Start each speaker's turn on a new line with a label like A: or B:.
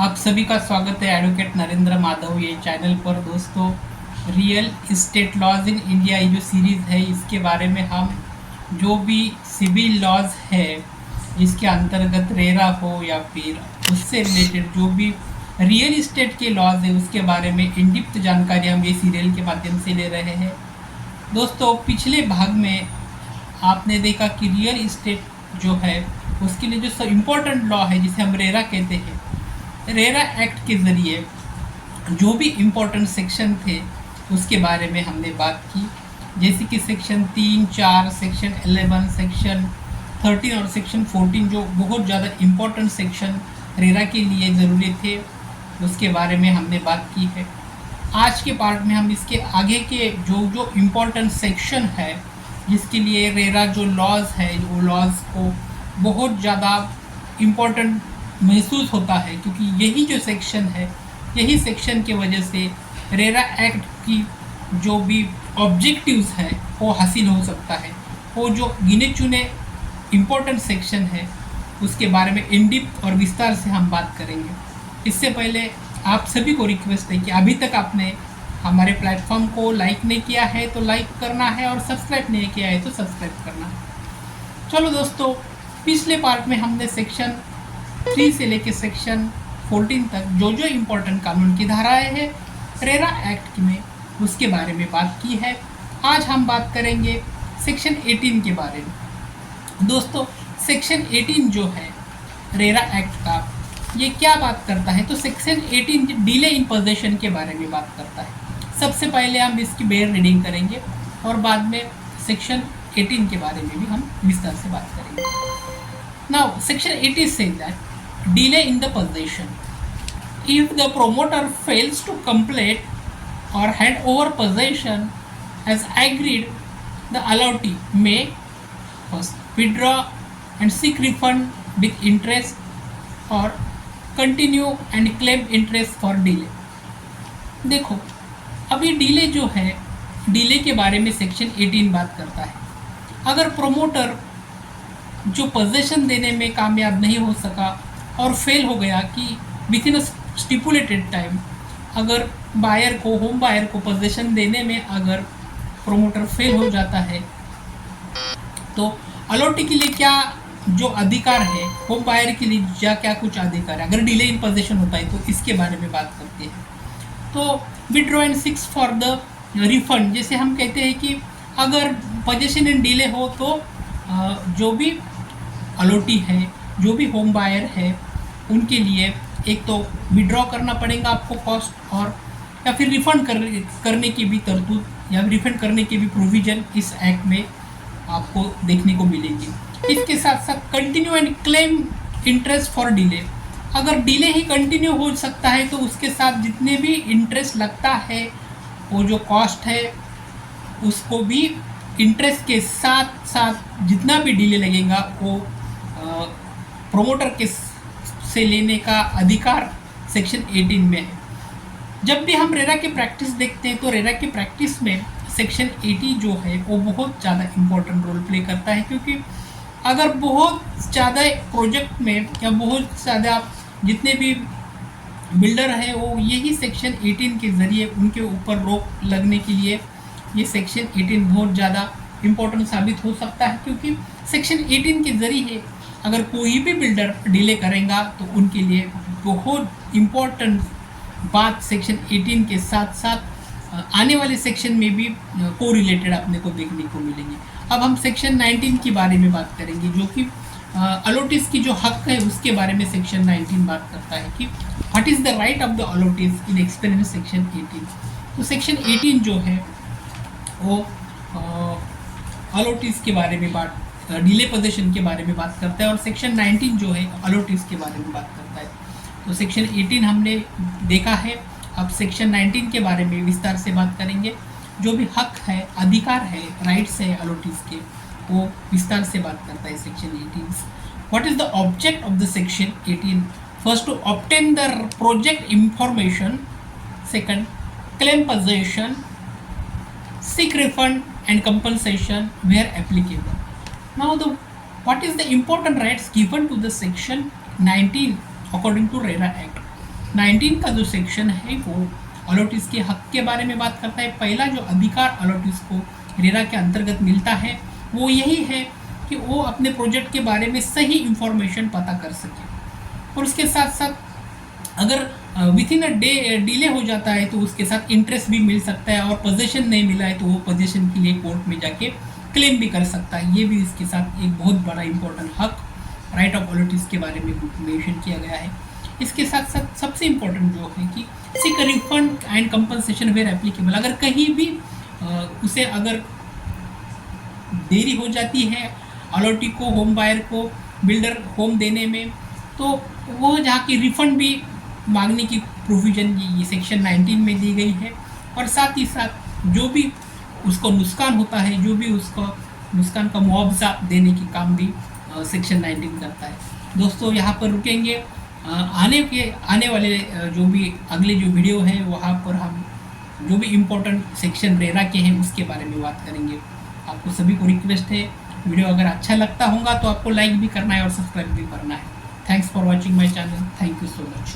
A: आप सभी का स्वागत है एडवोकेट नरेंद्र माधव ये चैनल पर। दोस्तों, real estate laws in India ये जो सीरीज़ है इसके बारे में हम जो भी सिविल लॉज है इसके अंतर्गत रेरा हो या फिर उससे रिलेटेड जो भी रियल इस्टेट के लॉज है उसके बारे में इन डिप्थ जानकारी हम ये सीरियल के माध्यम से ले रहे हैं। दोस्तों, पिछले भाग में आपने देखा कि रियल इस्टेट जो है उसके लिए जो इम्पोर्टेंट लॉ है जिसे हम रेरा कहते हैं, रेरा एक्ट के ज़रिए जो भी इम्पोर्टेंट सेक्शन थे उसके बारे में हमने बात की, जैसे कि सेक्शन 3, 4, सेक्शन 11, सेक्शन 13 और सेक्शन 14 जो बहुत ज़्यादा इम्पोर्टेंट सेक्शन रेरा के लिए ज़रूरी थे उसके बारे में हमने बात की है। आज के पार्ट में हम इसके आगे के जो इम्पोर्टेंट सेक्शन है जिसके लिए रेरा जो लॉज है वो लॉज को बहुत ज़्यादा इम्पोर्टेंट महसूस होता है, क्योंकि यही जो सेक्शन है यही सेक्शन की वजह से रेरा एक्ट की जो भी ऑब्जेक्टिव्स है वो हासिल हो सकता है। वो जो गिने चुने इम्पोर्टेंट सेक्शन है उसके बारे में इन डिप्थ और विस्तार से हम बात करेंगे। इससे पहले आप सभी को रिक्वेस्ट है कि अभी तक आपने हमारे प्लेटफॉर्म को लाइक नहीं किया है तो लाइक करना है और सब्सक्राइब नहीं किया है तो सब्सक्राइब करना है। चलो दोस्तों, पिछले पार्ट में हमने सेक्शन 3 से लेकर सेक्शन 14 तक जो जो इम्पोर्टेंट कानून की धाराएं हैं रेरा एक्ट में उसके बारे में बात की है। आज हम बात करेंगे सेक्शन 18 के बारे में। दोस्तों, सेक्शन 18 जो है रेरा एक्ट का ये क्या बात करता है, तो सेक्शन 18 डिले इन पोजेशन के बारे में बात करता है। सबसे पहले हम इसकी बेयर रीडिंग करेंगे और बाद में सेक्शन 18 के बारे में भी हम विस्तार से बात करेंगे। Now section 18 says that delay in the possession, if the promoter fails to complete or hand over possession as agreed, the allotee may first withdraw and seek refund with interest or continue and claim interest for delay। देखो, अभी delay जो है, delay के बारे में section 18 बात करता है। अगर प्रोमोटर जो पोजेशन देने में कामयाब नहीं हो सका और फेल हो गया कि विद इन स्टिपुलेटेड टाइम अगर बायर को, होम बायर को पोजेशन देने में अगर प्रोमोटर फेल हो जाता है तो अलॉटी के लिए क्या जो अधिकार है, होम बायर के लिए क्या कुछ अधिकार है अगर डिले इन पोजेशन होता है, तो इसके बारे में बात करते हैं। तो withdraw and six for the refund, जैसे हम कहते हैं कि अगर पोजेशन इन डिले हो तो जो भी अलॉटी है, जो भी होम बायर है उनके लिए एक तो विड्रॉ करना पड़ेगा आपको कॉस्ट, और या फिर रिफ़ंड करने की भी तरतूद या रिफ़ंड करने की भी प्रोविज़न इस एक्ट में आपको देखने को मिलेगी। इसके साथ साथ continue and claim interest for delay, अगर डिले ही कंटिन्यू हो सकता है तो उसके साथ जितने भी इंटरेस्ट लगता है वो जो कॉस्ट है उसको भी इंटरेस्ट के साथ साथ जितना भी डिले लगेगा वो प्रोमोटर के से लेने का अधिकार सेक्शन 18 में है। जब भी हम रेरा की प्रैक्टिस देखते हैं तो रेरा की प्रैक्टिस में सेक्शन 80 जो है वो बहुत ज़्यादा इम्पोर्टेंट रोल प्ले करता है, क्योंकि अगर बहुत ज़्यादा प्रोजेक्ट में या बहुत ज़्यादा जितने भी बिल्डर हैं वो यही सेक्शन 18 के ज़रिए उनके ऊपर रोक लगने के लिए ये सेक्शन 18 बहुत ज़्यादा इम्पोर्टेंट साबित हो सकता है, क्योंकि सेक्शन 18 के ज़रिए अगर कोई भी बिल्डर डिले करेगा तो उनके लिए बहुत इम्पोर्टेंट बात सेक्शन 18 के साथ साथ आने वाले सेक्शन में भी को रिलेटेड अपने को देखने को मिलेंगे। अब हम सेक्शन 19 के बारे में बात करेंगे, जो कि अलॉटीज की जो हक है उसके बारे में सेक्शन 19 बात करता है कि what is the right of the allottees in experience section 18। तो सेक्शन 18 जो है वो अलॉटीज के बारे में बात, डिले पोजेशन के बारे में बात करता है, और सेक्शन 19 जो है अलॉटीज के बारे में बात करता है। तो सेक्शन 18 हमने देखा है, अब सेक्शन 19 के बारे में विस्तार से बात करेंगे। जो भी हक है, अधिकार है, राइट्स है अलॉटीज के, वो विस्तार से बात करता है section 18। What is the object of the section 18? First, to obtain the project information. Second, claim possession, seek refund and compensation where applicable. Now, what is the important rights given to the section 19 according to RERA Act? 19 का जो section है वो allottees के हक के बारे में बात करता है। पहला जो अधिकार अलॉटिस को रेरा के अंतर्गत मिलता है वो यही है कि वो अपने प्रोजेक्ट के बारे में सही इंफॉर्मेशन पता कर सके, और उसके साथ साथ अगर with in a day delay हो जाता है तो उसके साथ इंटरेस्ट भी मिल सकता है, और पोजीशन नहीं मिला है तो वो पोजीशन के लिए कोर्ट में जाके क्लेम भी कर सकता है। ये भी इसके साथ एक बहुत बड़ा इंपॉर्टेंट हक राइट ऑफ अलॉटिस के बारे में मेंशन किया गया है। इसके साथ साथ सबसे इम्पोर्टेंट जो है कि seek refund and compensation where applicable. अगर कहीं भी उसे अगर देरी हो जाती है अलॉटी को, होम बायर को बिल्डर होम देने में, तो वो जहाँ की रिफंड भी मांगने की प्रोविज़न ये सेक्शन 19 में दी गई है। और साथ ही साथ जो भी उसको नुकसान होता है, जो भी उसको नुकसान का मुआवजा देने की काम भी सेक्शन 19 करता है। दोस्तों यहाँ पर रुकेंगे, आने वाले जो भी अगले जो वीडियो है वहाँ पर हम जो भी इम्पोर्टेंट सेक्शन रेरा के हैं उसके बारे में बात करेंगे। आपको सभी को रिक्वेस्ट है, वीडियो अगर अच्छा लगता होगा तो आपको लाइक भी करना है और सब्सक्राइब भी करना है। Thanks for watching my channel. Thank you so much.